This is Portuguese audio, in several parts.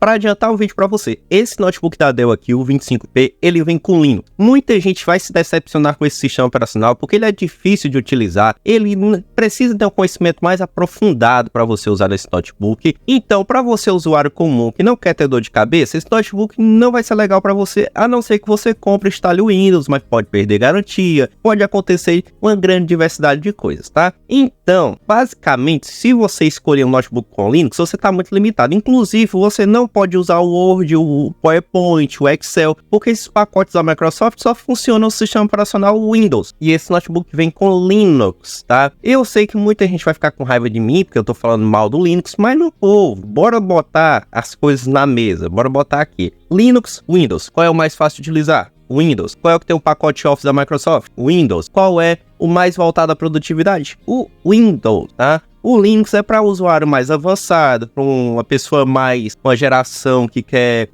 Para adiantar o vídeo para você, esse notebook da Dell aqui, o 25P, ele vem com Linux. Muita gente vai se decepcionar com esse sistema operacional porque ele é difícil de utilizar, ele precisa ter um conhecimento mais aprofundado para você usar esse notebook. Então, para você usuário comum que não quer ter dor de cabeça, esse notebook não vai ser legal para você, a não ser que você compre e instale o Windows, mas pode perder garantia, pode acontecer uma grande diversidade de coisas, tá? Então, basicamente, se você escolher um notebook com Linux, você está muito limitado. Inclusive, você não pode usar o Word, o PowerPoint, o Excel, porque esses pacotes da Microsoft só funcionam no sistema operacional Windows. E esse notebook vem com Linux, tá? Eu sei que muita gente vai ficar com raiva de mim, porque eu tô falando mal do Linux, mas não, povo, bora botar as coisas na mesa, bora botar aqui. Linux, Windows, qual é o mais fácil de utilizar? Windows. Qual é o que tem o pacote Office da Microsoft? Windows. Qual é o mais voltado à produtividade? O Windows, tá? O Linux é para usuário mais avançado, para uma pessoa mais, uma geração que quer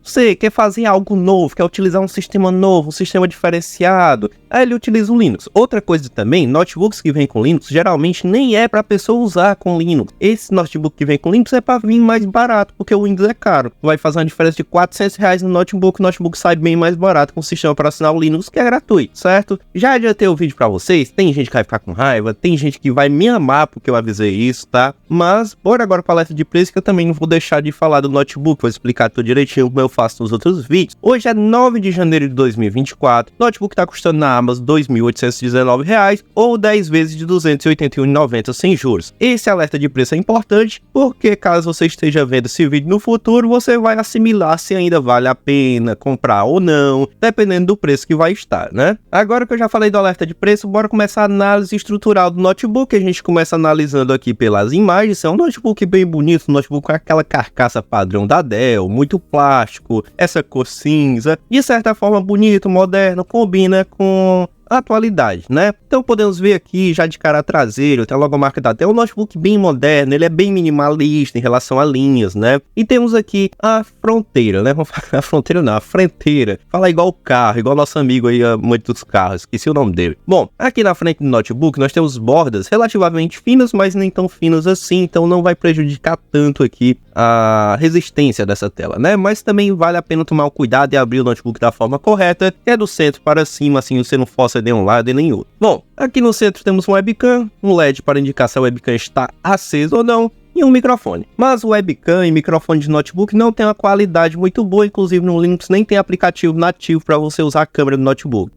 fazer algo novo, quer utilizar um sistema novo, um sistema diferenciado. Aí ele utiliza o Linux. Outra coisa também, notebooks que vêm com Linux, geralmente nem é para a pessoa usar com Linux. Esse notebook que vem com Linux é para vir mais barato, porque o Windows é caro. Vai fazer uma diferença de R$400 no notebook, o notebook sai bem mais barato com o sistema operacional Linux, que é gratuito, certo? Já adiantei o vídeo para vocês, tem gente que vai ficar com raiva, tem gente que vai me amar porque eu avisei isso, tá? Mas bora agora para a alerta de preço, que eu também não vou deixar de falar do notebook, vou explicar tudo direitinho como eu faço nos outros vídeos. Hoje é 9 de janeiro de 2024, o notebook tá custando na Amazon R$2.819 ou 10 vezes de R$281,90 sem juros. Esse alerta de preço é importante porque caso você esteja vendo esse vídeo no futuro, você vai assimilar se ainda vale a pena comprar ou não, dependendo do preço que vai estar, né? Agora que eu já falei do alerta de preço, bora começar a análise estrutural do notebook. A gente começa analisando aqui pelas imagens. É um notebook bem bonito, um notebook com aquela carcaça padrão da Dell, muito plástico, essa cor cinza, de certa forma bonito, moderno, combina com atualidade, né? Então podemos ver aqui já de cara traseiro, tem a logomarca da Dell, um notebook bem moderno, ele é bem minimalista em relação a linhas, né? E temos aqui a fronteira, né? A fronteira não, a fronteira. Fala igual o carro, igual nosso amigo aí, muito dos carros, esqueci o nome dele. Bom, aqui na frente do notebook nós temos bordas relativamente finas, mas nem tão finas assim, então não vai prejudicar tanto aqui a resistência dessa tela, né? Mas também vale a pena tomar o cuidado e abrir o notebook da forma correta, que é do centro para cima, assim você não força de um lado e nem outro. Bom, aqui no centro temos um webcam, um LED para indicar se a webcam está acesa ou não, e um microfone. Mas o webcam e microfone de notebook não tem uma qualidade muito boa, inclusive no Linux nem tem aplicativo nativo para você usar a câmera do notebook.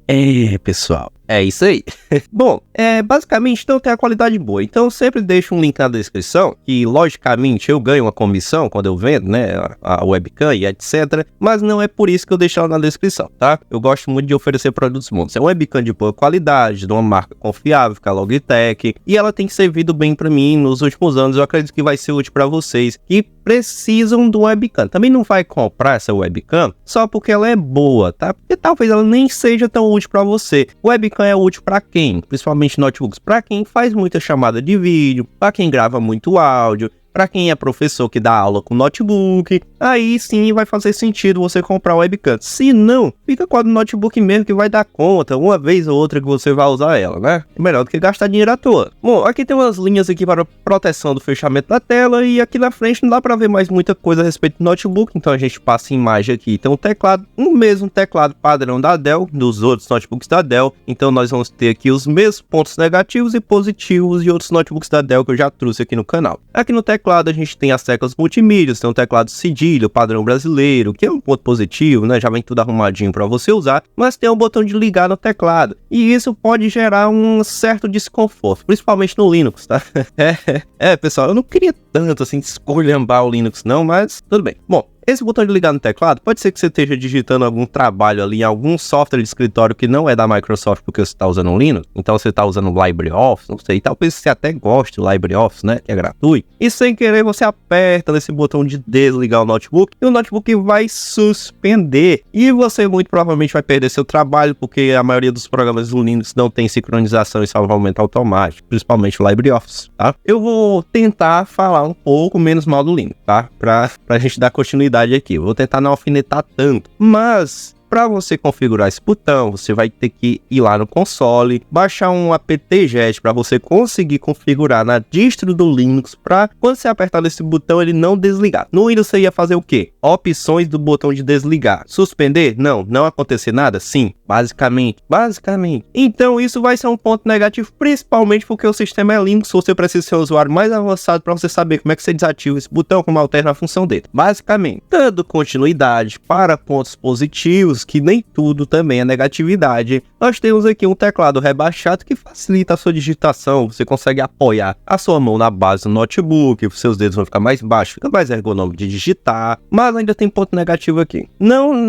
Pessoal, é isso aí. Bom, basicamente não tem a qualidade boa, então eu sempre deixo um link na descrição, que logicamente eu ganho uma comissão quando eu vendo, né, a webcam e etc, mas não é por isso que eu deixo ela na descrição, tá? Eu gosto muito de oferecer produtos bons. É uma webcam de boa qualidade, de uma marca confiável, que é a Logitech, e ela tem servido bem para mim nos últimos anos. Eu acredito que vai ser útil para vocês que precisam de uma webcam. Também não vai comprar essa webcam só porque ela é boa, tá? Porque talvez ela nem seja tão útil para você. Webcam é útil para quem? Principalmente notebooks, para quem faz muita chamada de vídeo, para quem grava muito áudio, para quem é professor que dá aula com notebook, aí sim vai fazer sentido você comprar um webcam. Se não, fica com a notebook mesmo que vai dar conta, uma vez ou outra que você vai usar ela, né? É melhor do que gastar dinheiro à toa. Bom, aqui tem umas linhas aqui para proteção do fechamento da tela e aqui na frente não dá para ver mais muita coisa a respeito do notebook, então a gente passa a imagem aqui. Tem um teclado, um mesmo teclado padrão da Dell, dos outros notebooks da Dell, então nós vamos ter aqui os mesmos pontos negativos e positivos de outros notebooks da Dell que eu já trouxe aqui no canal. Aqui no teclado a gente tem as teclas multimídia, tem um teclado cedilha, padrão brasileiro, que é um ponto positivo, né? Já vem tudo arrumadinho para você usar, mas tem um botão de ligar no teclado, e isso pode gerar um certo desconforto, principalmente no Linux, tá? Pessoal, eu não queria tanto assim esculhambar o Linux não, mas tudo bem. Bom, esse botão de ligar no teclado, pode ser que você esteja digitando algum trabalho ali em algum software de escritório que não é da Microsoft porque você está usando um Linux, então você está usando o LibreOffice, não sei, talvez você até goste do LibreOffice, né, que é gratuito, e sem querer você aperta nesse botão de desligar o notebook e o notebook vai suspender, e você muito provavelmente vai perder seu trabalho porque a maioria dos programas do Linux não tem sincronização e salvamento automático, principalmente o LibreOffice, tá? Eu vou tentar falar um pouco menos mal do Linux, tá? Pra gente dar continuidade aqui. Eu vou tentar não alfinetar tanto, mas Para você configurar esse botão, você vai ter que ir lá no console, baixar um apt-get para você conseguir configurar na distro do Linux para quando você apertar nesse botão ele não desligar. No Windows você ia fazer o quê? Opções do botão de desligar. Suspender? Não acontecer nada? Sim, basicamente. Então isso vai ser um ponto negativo, principalmente porque o sistema é Linux, você precisa ser um usuário mais avançado para você saber como é que você desativa esse botão, como alterna a função dele. Basicamente, dando continuidade para pontos positivos, que nem tudo também é negatividade, nós temos aqui um teclado rebaixado que facilita a sua digitação, você consegue apoiar a sua mão na base do notebook, seus dedos vão ficar mais baixos, fica mais ergonômico de digitar, mas ainda tem ponto negativo aqui.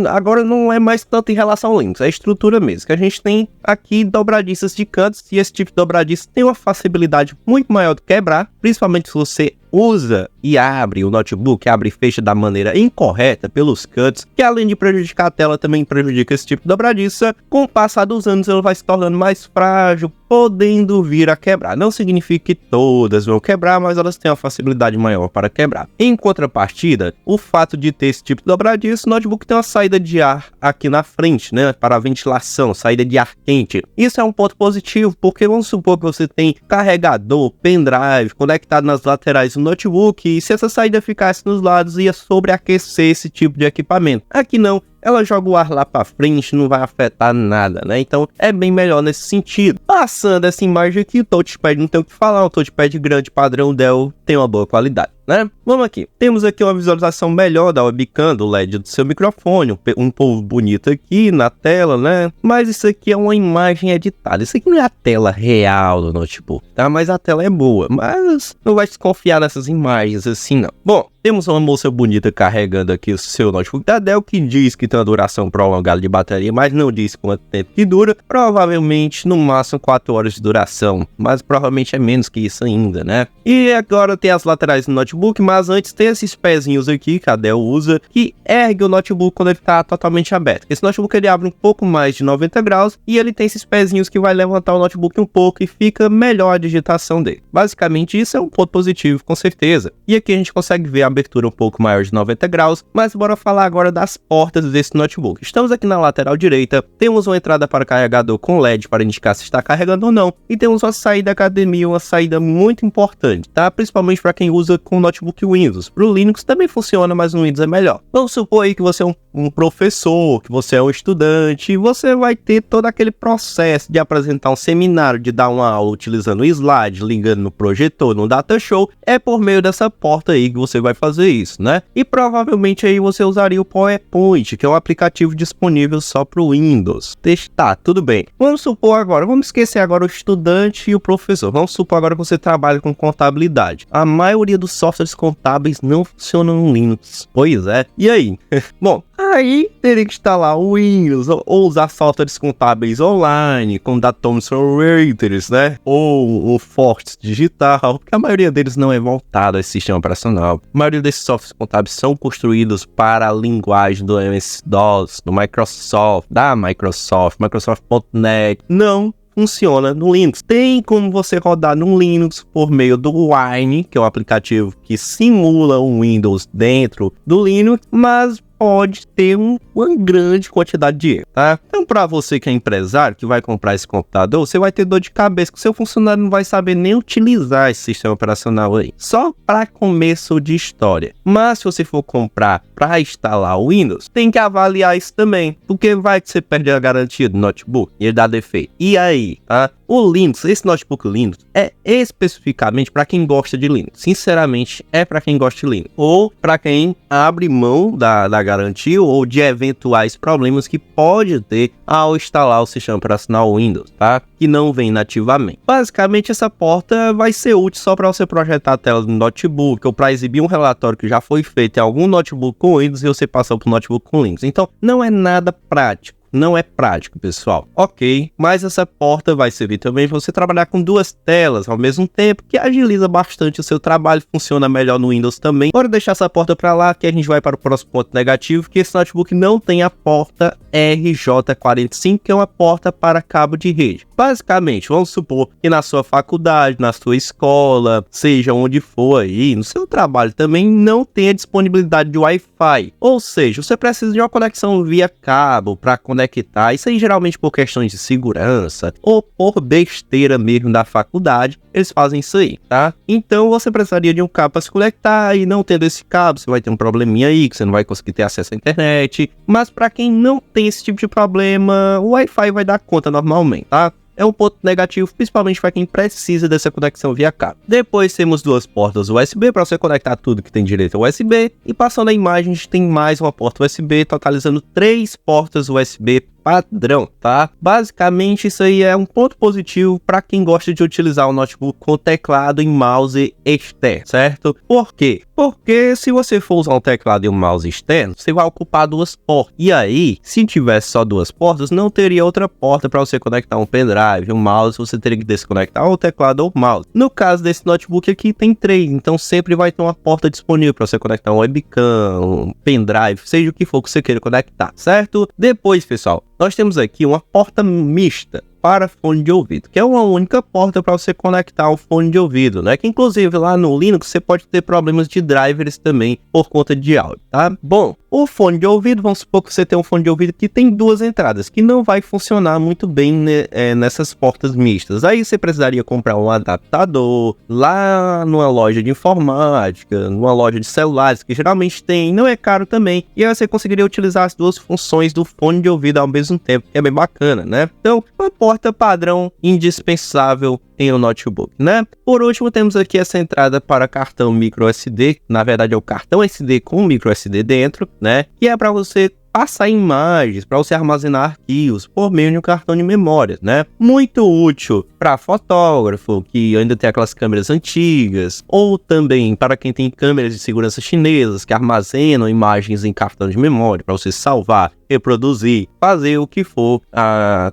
Agora não é mais tanto em relação ao Linux, é a estrutura mesmo, que a gente tem aqui dobradiças de cantos, e esse tipo de dobradiça tem uma facilidade muito maior de quebrar, principalmente se você usa e abre o notebook, abre e fecha da maneira incorreta pelos cantos, que além de prejudicar a tela, também prejudica esse tipo de dobradiça. Com o passar dos anos, ela vai se tornando mais frágil, podendo vir a quebrar. Não significa que todas vão quebrar, mas elas têm uma facilidade maior para quebrar. Em contrapartida, o fato de ter esse tipo de dobradiça, o notebook tem uma saída de ar aqui na frente, né, para a ventilação, saída de ar quente. Isso é um ponto positivo, porque vamos supor que você tem carregador, pendrive conectado nas laterais do notebook, e se essa saída ficasse nos lados, ia sobreaquecer esse tipo de equipamento. Aqui não. Ela joga o ar lá para frente, não vai afetar nada, né? Então é bem melhor nesse sentido. Passando essa imagem aqui, o touchpad não tem o que falar, um touchpad grande padrão Dell tem uma boa qualidade, né? Vamos aqui. Temos aqui uma visualização melhor da webcam, do LED do seu microfone, um povo bonito aqui na tela, né? Mas isso aqui é uma imagem editada. Isso aqui não é a tela real do notebook, tá? Mas a tela é boa, mas não vai desconfiar dessas imagens assim, não. Bom, temos uma moça bonita carregando aqui o seu notebook da Dell, que diz que tem uma duração prolongada de bateria, mas não diz quanto tempo que dura. Provavelmente no máximo 4 horas de duração, mas provavelmente é menos que isso ainda, né? E agora tem as laterais do notebook, mas antes tem esses pezinhos aqui que a Dell usa, que ergue o notebook quando ele está totalmente aberto. Esse notebook ele abre um pouco mais de 90 graus e ele tem esses pezinhos que vai levantar o notebook um pouco e fica melhor a digitação dele. Basicamente isso é um ponto positivo, com certeza. E aqui a gente consegue ver a abertura um pouco maior de 90 graus, mas bora falar agora das portas desse notebook. Estamos aqui na lateral direita, temos uma entrada para carregador com LED para indicar se está carregando ou não, e temos uma saída HDMI, uma saída muito importante, tá? Principalmente para quem usa com notebook Windows. Para o Linux também funciona, mas no Windows é melhor. Vamos supor aí que você é um professor, que você é um estudante, e você vai ter todo aquele processo de apresentar um seminário, de dar uma aula utilizando o slide, ligando no projetor, no data show, é por meio dessa porta aí que você vai fazer isso, né? E provavelmente aí você usaria o PowerPoint, que é um aplicativo disponível só para o Windows. Tá, tudo bem. Vamos supor agora, vamos esquecer agora o estudante e o professor. Vamos supor agora que você trabalha com contabilidade. A maioria dos softwares contábeis não funcionam no Linux. Pois é. E aí? Bom, aí teria que instalar o Windows ou usar softwares contábeis online, como da Thomson Reuters, né? Ou o Forte Digital, porque a maioria deles não é voltado a esse sistema operacional. A maioria desses softwares contábeis são construídos para a linguagem do MS-DOS, do Microsoft, da Microsoft, Microsoft.NET. Não funciona no Linux. Tem como você rodar no Linux por meio do Wine, que é um aplicativo que simula um Windows dentro do Linux, mas pode ter uma grande quantidade de erro, tá? Então, para você que é empresário, que vai comprar esse computador, você vai ter dor de cabeça, que seu funcionário não vai saber nem utilizar esse sistema operacional aí. Só para começo de história. Mas se você for comprar para instalar o Windows, tem que avaliar isso também, porque vai que você perde a garantia do notebook e ele dá defeito. E aí, tá? O Linux, esse notebook Linux, é especificamente para quem gosta de Linux. Sinceramente, é para quem gosta de Linux. Ou para quem abre mão da garantia ou de eventuais problemas que pode ter ao instalar o sistema operacional Windows, tá? Que não vem nativamente. Basicamente, essa porta vai ser útil só para você projetar a tela do notebook ou para exibir um relatório que já foi feito em algum notebook com Windows e você passou para o notebook com Linux. Então, não é nada prático. Não é prático, pessoal. Ok, mas essa porta vai servir também para você trabalhar com duas telas ao mesmo tempo, que agiliza bastante o seu trabalho, funciona melhor no Windows também. Bora deixar essa porta para lá, que a gente vai para o próximo ponto negativo, que esse notebook não tem a porta RJ45, que é uma porta para cabo de rede. Basicamente, vamos supor que na sua faculdade, na sua escola, seja onde for aí, no seu trabalho também não tenha disponibilidade de Wi-Fi. Ou seja, você precisa de uma conexão via cabo para conectar. Isso aí geralmente por questões de segurança ou por besteira mesmo da faculdade, eles fazem isso aí, tá? Então você precisaria de um cabo para se conectar e não tendo esse cabo, você vai ter um probleminha aí que você não vai conseguir ter acesso à internet. Mas para quem não tem esse tipo de problema, o Wi-Fi vai dar conta normalmente, tá? É um ponto negativo, principalmente para quem precisa dessa conexão via cabo. Depois temos duas portas USB para você conectar tudo que tem direito a USB. E passando a imagem, a gente tem mais uma porta USB, totalizando 3 portas USB padrão, tá? Basicamente isso aí é um ponto positivo para quem gosta de utilizar o notebook com teclado e mouse externo, certo? Por quê? Porque se você for usar um teclado e um mouse externo, você vai ocupar 2 portas. E aí, se tivesse só 2 portas, não teria outra porta para você conectar um pendrive, um mouse, você teria que desconectar o teclado ou o mouse. No caso desse notebook aqui tem 3, então sempre vai ter uma porta disponível para você conectar um webcam, um pendrive, seja o que for que você queira conectar, certo? Depois, pessoal, nós temos aqui uma porta mista para fone de ouvido, que é uma única porta para você conectar o fone de ouvido, né? Que inclusive lá no Linux você pode ter problemas de drivers também por conta de áudio, tá? Bom, o fone de ouvido, vamos supor que você tem um fone de ouvido que tem 2 entradas, que não vai funcionar muito bem, né, nessas portas mistas. Aí você precisaria comprar um adaptador lá numa loja de informática, numa loja de celulares, que geralmente tem, não é caro também, e aí você conseguiria utilizar as 2 funções do fone de ouvido ao mesmo tempo, que é bem bacana, né? Então, uma porta padrão indispensável em um notebook, né? Por último, temos aqui essa entrada para cartão micro SD, na verdade é o cartão SD com micro SD dentro, né? Que é para você passar imagens, para você armazenar arquivos por meio de um cartão de memória, né? Muito útil para fotógrafo que ainda tem aquelas câmeras antigas, ou também para quem tem câmeras de segurança chinesas que armazenam imagens em cartão de memória para você salvar, reproduzir, fazer o que for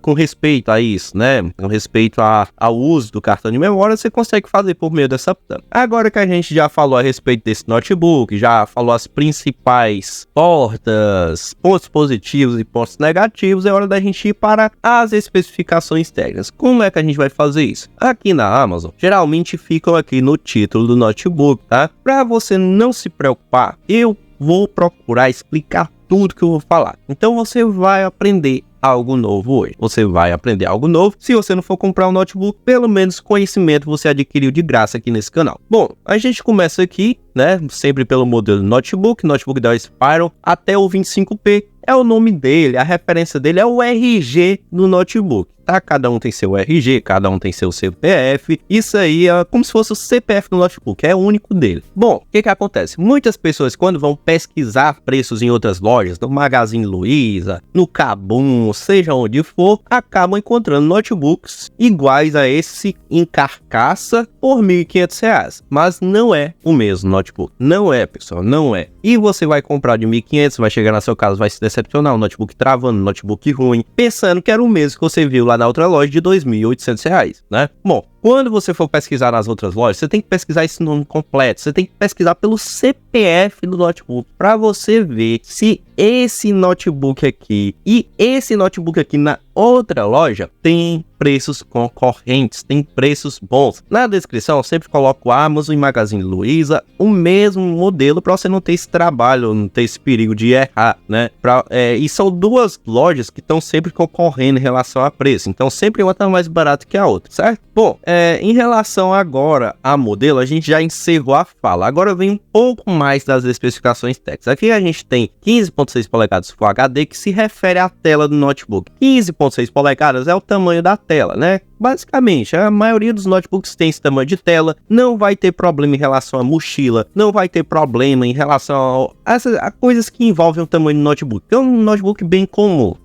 com respeito a isso, né? Com respeito ao uso do cartão de memória, você consegue fazer por meio dessa tampa. Agora que a gente já falou a respeito desse notebook, já falou as principais portas, pontos positivos e pontos negativos, é hora da gente ir para as especificações técnicas. Como é que a gente vai fazer isso? Aqui na Amazon, geralmente ficam aqui no título do notebook, tá? Para você não se preocupar, eu vou procurar explicar tudo que eu vou falar. Então você vai aprender algo novo hoje. Você vai aprender algo novo. Se você não for comprar um notebook, pelo menos conhecimento você adquiriu de graça aqui nesse canal. Bom, a gente começa aqui, né? Sempre pelo modelo notebook da Spyron até o 25P. É o nome dele, a referência dele é o RG do notebook, tá? Cada um tem seu RG, cada um tem seu CPF. Isso aí é como se fosse o CPF do notebook, é o único dele. Bom, o que que acontece? Muitas pessoas, quando vão pesquisar preços em outras lojas, no Magazine Luiza, no Kabum, seja onde for, acabam encontrando notebooks iguais a esse em carcaça por R$ 1.500. Mas não é o mesmo notebook. Não é, pessoal, não é. E você vai comprar de R$ 1.500, vai chegar na sua casa, vai se decepcionar, um notebook travando, um notebook ruim, pensando que era o mesmo que você viu lá na outra loja de R$ 2.800, né? Bom, quando você for pesquisar nas outras lojas, você tem que pesquisar esse nome completo, você tem que pesquisar pelo CPF do notebook, para você ver se esse notebook aqui e esse notebook aqui na outra loja tem preços concorrentes, tem preços bons. Na descrição eu sempre coloco Amazon e Magazine Luiza, o mesmo modelo, para você não ter esse trabalho, não ter esse perigo de errar, né? E são 2 lojas que estão sempre concorrendo em relação a preço, então sempre uma tá mais barata que a outra, certo? Bom, em relação agora a modelo, a gente já encerrou a fala. Agora vem um pouco mais das especificações técnicas. Aqui a gente tem 15.6 polegadas Full HD, que se refere à tela do notebook. 15.6 polegadas é o tamanho da tela, né? Basicamente, a maioria dos notebooks tem esse tamanho de tela, não vai ter problema em relação à mochila, não vai ter problema em relação a coisas que envolvem o tamanho do notebook. É um notebook bem comum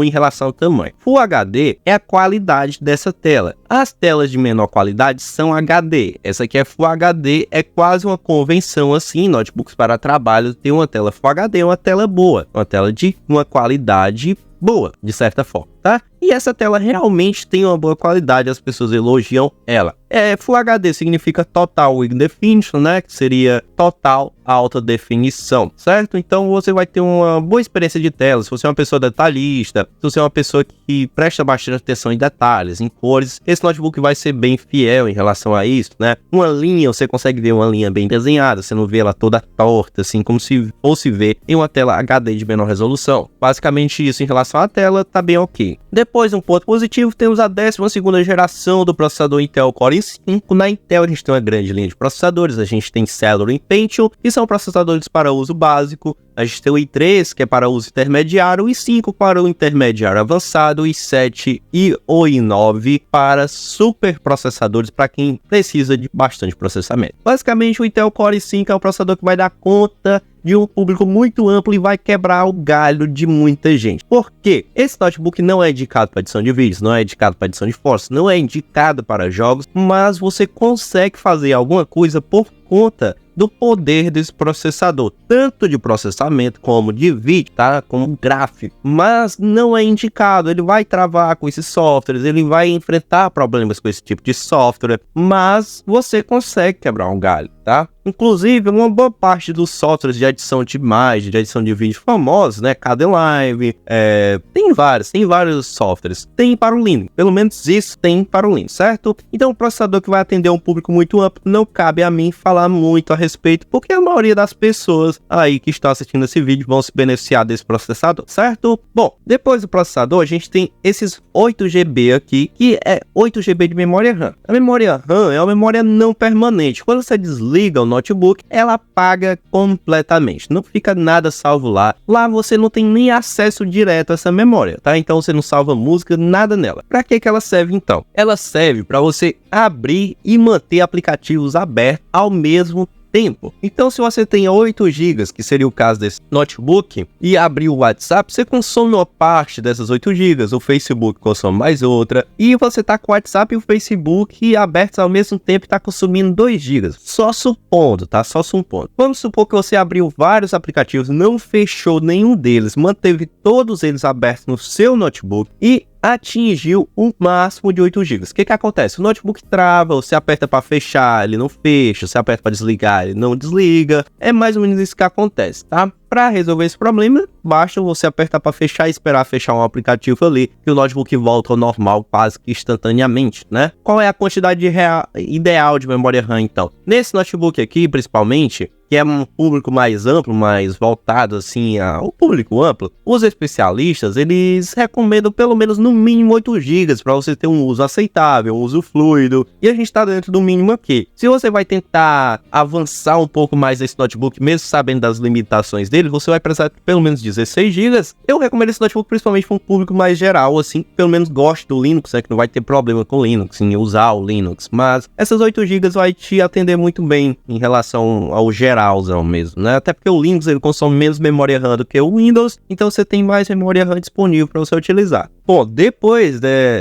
em relação ao tamanho. Full HD é a qualidade dessa tela. As telas de menor qualidade são HD. Essa aqui é Full HD, é quase uma convenção assim, notebooks para trabalho tem uma tela Full HD, uma tela boa, uma tela de uma qualidade boa, de certa forma. tá? E essa tela realmente tem uma boa qualidade, as pessoas elogiam ela. Full HD significa Total High Definition, né? Que seria total alta definição, certo? Então você vai ter uma boa experiência de tela. Se você é uma pessoa detalhista, se você é uma pessoa que presta bastante atenção em detalhes, em cores, esse notebook vai ser bem fiel em relação a isso, né? Uma linha, você consegue ver uma linha bem desenhada, você não vê ela toda torta, assim, como se fosse ver em uma tela HD de menor resolução. Basicamente isso em relação à tela, tá bem ok. Depois, um ponto positivo, temos a 12ª geração do processador Intel Core i5. Na Intel a gente tem uma grande linha de processadores, a gente tem Celeron e Pentium, que são processadores para uso básico. A gente tem o i3, que é para uso intermediário, o i5 para o intermediário avançado, o i7 e o i9 para super processadores, para quem precisa de bastante processamento. Basicamente, o Intel Core i5 é um processador que vai dar conta de um público muito amplo e vai quebrar o galho de muita gente. Por quê? Esse notebook não é indicado para edição de vídeos, não é indicado para edição de fotos, não é indicado para jogos, mas você consegue fazer alguma coisa por conta do poder desse processador, tanto de processamento como de vídeo, tá? Como gráfico, mas não é indicado, ele vai travar com esses softwares, ele vai enfrentar problemas com esse tipo de software, mas você consegue quebrar um galho, tá? Inclusive, uma boa parte dos softwares de edição de imagem, de edição de vídeo famosos, né? Kdenlive, tem vários softwares. Tem para o Linux, pelo menos isso tem para o Linux, certo? Então, um processador que vai atender um público muito amplo, não cabe a mim falar muito a respeito, porque a maioria das pessoas aí que estão assistindo esse vídeo vão se beneficiar desse processador, certo? Bom, depois do processador, a gente tem esses 8 GB aqui, que é 8 GB de memória RAM. A memória RAM é uma memória não permanente. Quando você desliga o notebook, ela apaga completamente, não fica nada salvo lá. Lá você não tem nem acesso direto a essa memória, tá? Então você não salva música, nada nela. Para que ela serve então? Ela serve para você abrir e manter aplicativos abertos ao mesmo tempo. Então, se você tem 8 GB, que seria o caso desse notebook, e abrir o WhatsApp, você consome uma parte dessas 8 GB, o Facebook consome mais outra, e você tá com o WhatsApp e o Facebook abertos ao mesmo tempo e tá consumindo 2 GB. Só supondo, tá? Só supondo. Vamos supor que você abriu vários aplicativos, não fechou nenhum deles, manteve todos eles abertos no seu notebook e atingiu um máximo de 8 GB. O que acontece? O notebook trava, você aperta para fechar, ele não fecha, você aperta para desligar, ele não desliga. É mais ou menos isso que acontece, tá? Para resolver esse problema, basta você apertar para fechar e esperar fechar um aplicativo ali, que o notebook volta ao normal quase que instantaneamente, né? Qual é a quantidade ideal de memória RAM, então? Nesse notebook aqui, principalmente, que é um público mais amplo, mais voltado assim ao público amplo, os especialistas, eles recomendam pelo menos no mínimo 8 GB para você ter um uso aceitável, um uso fluido, e a gente está dentro do mínimo aqui. Se você vai tentar avançar um pouco mais esse notebook, mesmo sabendo das limitações dele, você vai precisar de pelo menos 16 GB. Eu recomendo esse notebook principalmente para um público mais geral, assim, que pelo menos goste do Linux, que não vai ter problema com o Linux, em usar o Linux, mas essas 8 GB vai te atender muito bem em relação ao geral mesmo, né? Até porque o Linux ele consome menos memória RAM do que o Windows, então você tem mais memória RAM disponível para você utilizar. Bom, depois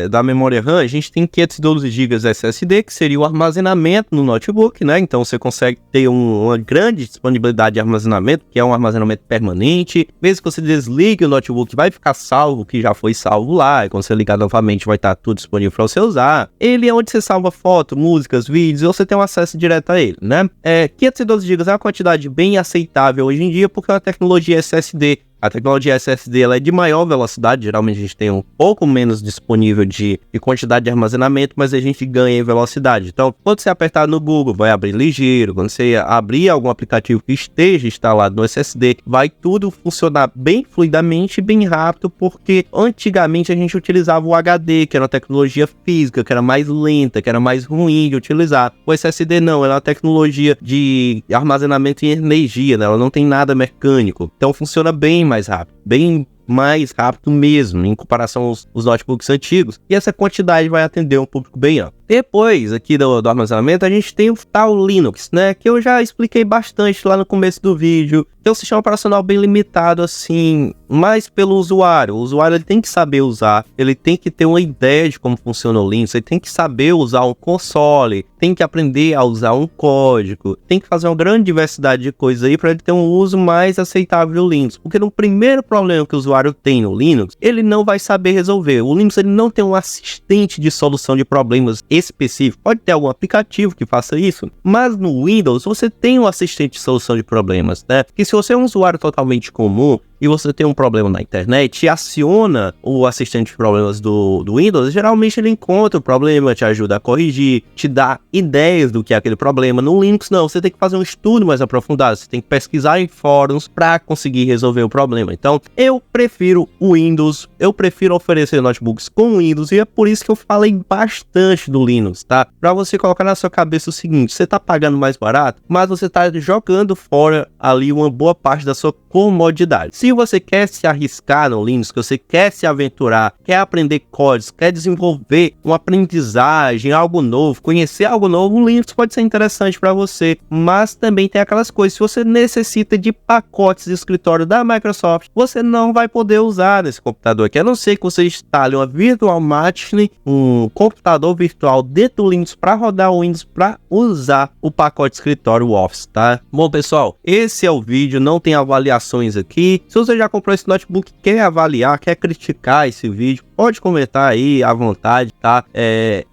da memória RAM, a gente tem 512 GB SSD, que seria o armazenamento no notebook, né? Então você consegue ter uma grande disponibilidade de armazenamento, que é um armazenamento permanente. Mesmo que você desligue o notebook, vai ficar salvo o que já foi salvo lá, e quando você ligar novamente vai estar tudo disponível para você usar. Ele é onde você salva foto, músicas, vídeos, e você tem um acesso direto a ele, né? 512 GB é uma quantidade bem aceitável hoje em dia, porque é uma tecnologia SSD. A tecnologia SSD ela é de maior velocidade, geralmente a gente tem um pouco menos disponível de quantidade de armazenamento, mas a gente ganha em velocidade. Então, quando você apertar no Google, vai abrir ligeiro. Quando você abrir algum aplicativo que esteja instalado no SSD, vai tudo funcionar bem fluidamente e bem rápido, porque antigamente a gente utilizava o HD, que era uma tecnologia física, que era mais lenta, que era mais ruim de utilizar. O SSD não, ela é uma tecnologia de armazenamento em energia, né? Ela não tem nada mecânico, então funciona bem mais rápido, bem mais rápido mesmo, em comparação aos notebooks antigos, e essa quantidade vai atender um público bem amplo. Depois aqui do armazenamento, a gente tem o tal Linux, né? Que eu já expliquei bastante lá no começo do vídeo. É um sistema operacional bem limitado, assim, mais pelo usuário. O usuário ele tem que saber usar, ele tem que ter uma ideia de como funciona o Linux, ele tem que saber usar um console, tem que aprender a usar um código, tem que fazer uma grande diversidade de coisas aí para ele ter um uso mais aceitável do Linux. Porque no primeiro problema que o usuário tem no Linux, ele não vai saber resolver. O Linux ele não tem um assistente de solução de problemas específico. Pode ter algum aplicativo que faça isso, mas no Windows você tem um assistente de solução de problemas, né? Que se você é um usuário totalmente comum e você tem um problema na internet e aciona o assistente de problemas do Windows, geralmente ele encontra o problema, te ajuda a corrigir, te dá ideias do que é aquele problema. No Linux não, você tem que fazer um estudo mais aprofundado, você tem que pesquisar em fóruns para conseguir resolver o problema. Então, eu prefiro o Windows, eu prefiro oferecer notebooks com Windows e é por isso que eu falei bastante do Linux, tá? Para você colocar na sua cabeça o seguinte, você tá pagando mais barato, mas você tá jogando fora ali uma boa parte da sua comodidade. Se você quer se arriscar no Linux, que você quer se aventurar, quer aprender códigos, quer desenvolver uma aprendizagem, algo novo, conhecer algo novo, o Linux pode ser interessante para você, mas também tem aquelas coisas, se você necessita de pacotes de escritório da Microsoft, você não vai poder usar nesse computador aqui, a não ser que você instale uma Virtual Machine, um computador virtual dentro do Linux para rodar o Windows, para usar o pacote de escritório Office, tá? Bom, pessoal, esse é o vídeo, não tem avaliações aqui. Se você já comprou esse notebook, quer avaliar, quer criticar esse vídeo, pode comentar aí à vontade, tá?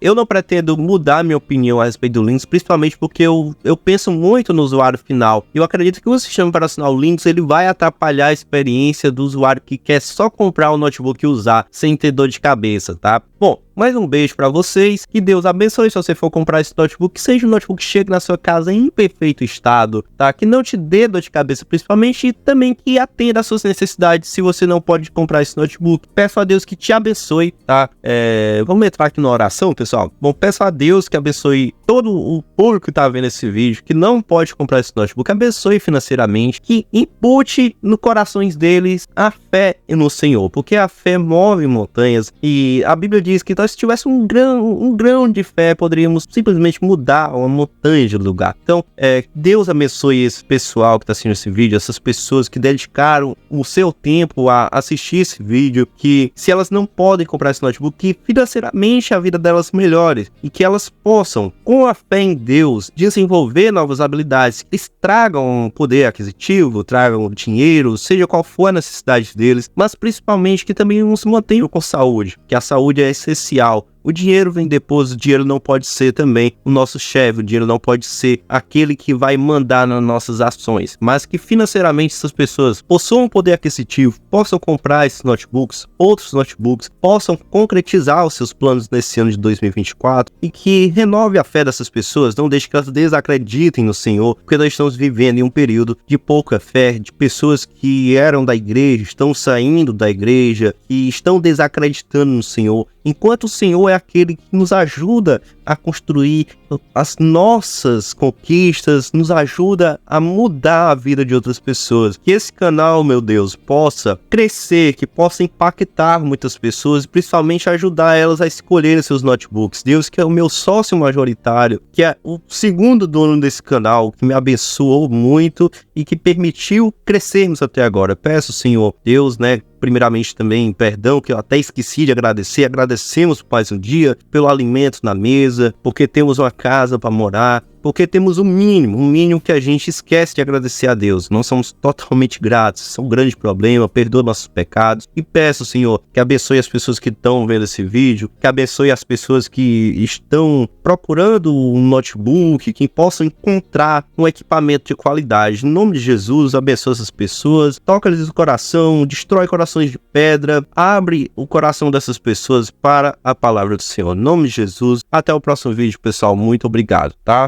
Eu não pretendo mudar minha opinião a respeito do Linux, principalmente porque eu penso muito no usuário final. Eu acredito que o sistema operacional Linux ele vai atrapalhar a experiência do usuário que quer só comprar o notebook e usar, sem ter dor de cabeça, tá? Bom, mais um beijo para vocês, que Deus abençoe se você for comprar esse notebook, que seja um notebook que chegue na sua casa em perfeito estado, tá? Que não te dê dor de cabeça principalmente e também que atenda às suas necessidades se você não pode comprar esse notebook. Peço a Deus que te abençoe, tá? Vamos entrar aqui na oração, pessoal? Bom, peço a Deus que abençoe todo o público que tá vendo esse vídeo, que não pode comprar esse notebook, abençoe financeiramente, que impute no corações deles a fé no Senhor, porque a fé move montanhas e a Bíblia diz que se tivesse um grão de fé, poderíamos simplesmente mudar uma montanha de lugar. Então, Deus abençoe esse pessoal que está assistindo esse vídeo, essas pessoas que dedicaram o seu tempo a assistir esse vídeo, que se elas não podem comprar esse notebook, que financeiramente a vida delas melhore e que elas possam, com a fé em Deus, desenvolver novas habilidades que lhes tragam poder aquisitivo, tragam dinheiro, seja qual for a necessidade deles, mas principalmente que também nos mantenham com saúde, que a saúde é essencial. O dinheiro vem depois, o dinheiro não pode ser também o nosso chefe, o dinheiro não pode ser aquele que vai mandar nas nossas ações, mas que financeiramente essas pessoas possuam um poder aquisitivo, possam comprar esses notebooks, outros notebooks, possam concretizar os seus planos nesse ano de 2024 e que renove a fé dessas pessoas, não deixe que elas desacreditem no Senhor, porque nós estamos vivendo em um período de pouca fé, de pessoas que eram da igreja, estão saindo da igreja, que estão desacreditando no Senhor, enquanto o Senhor é aquele que nos ajuda a construir as nossas conquistas, nos ajuda a mudar a vida de outras pessoas. Que esse canal, meu Deus, possa crescer, que possa impactar muitas pessoas, principalmente ajudar elas a escolherem seus notebooks. Deus, que é o meu sócio majoritário, que é o segundo dono desse canal, que me abençoou muito e que permitiu crescermos até agora. Peço, Senhor, Deus, né, primeiramente também, perdão, que eu até esqueci de agradecer. Agradecemos por mais um dia, pelo alimento na mesa, porque temos uma casa para morar, porque temos o mínimo que a gente esquece de agradecer a Deus. Não somos totalmente gratos, isso é um grande problema, perdoa nossos pecados. E peço, Senhor, que abençoe as pessoas que estão vendo esse vídeo, que abençoe as pessoas que estão procurando um notebook, que possam encontrar um equipamento de qualidade. Em nome de Jesus, abençoe essas pessoas, toca-lhes o coração, destrói corações de pedra, abre o coração dessas pessoas para a palavra do Senhor. Em nome de Jesus, até o próximo vídeo, pessoal. Muito obrigado, tá?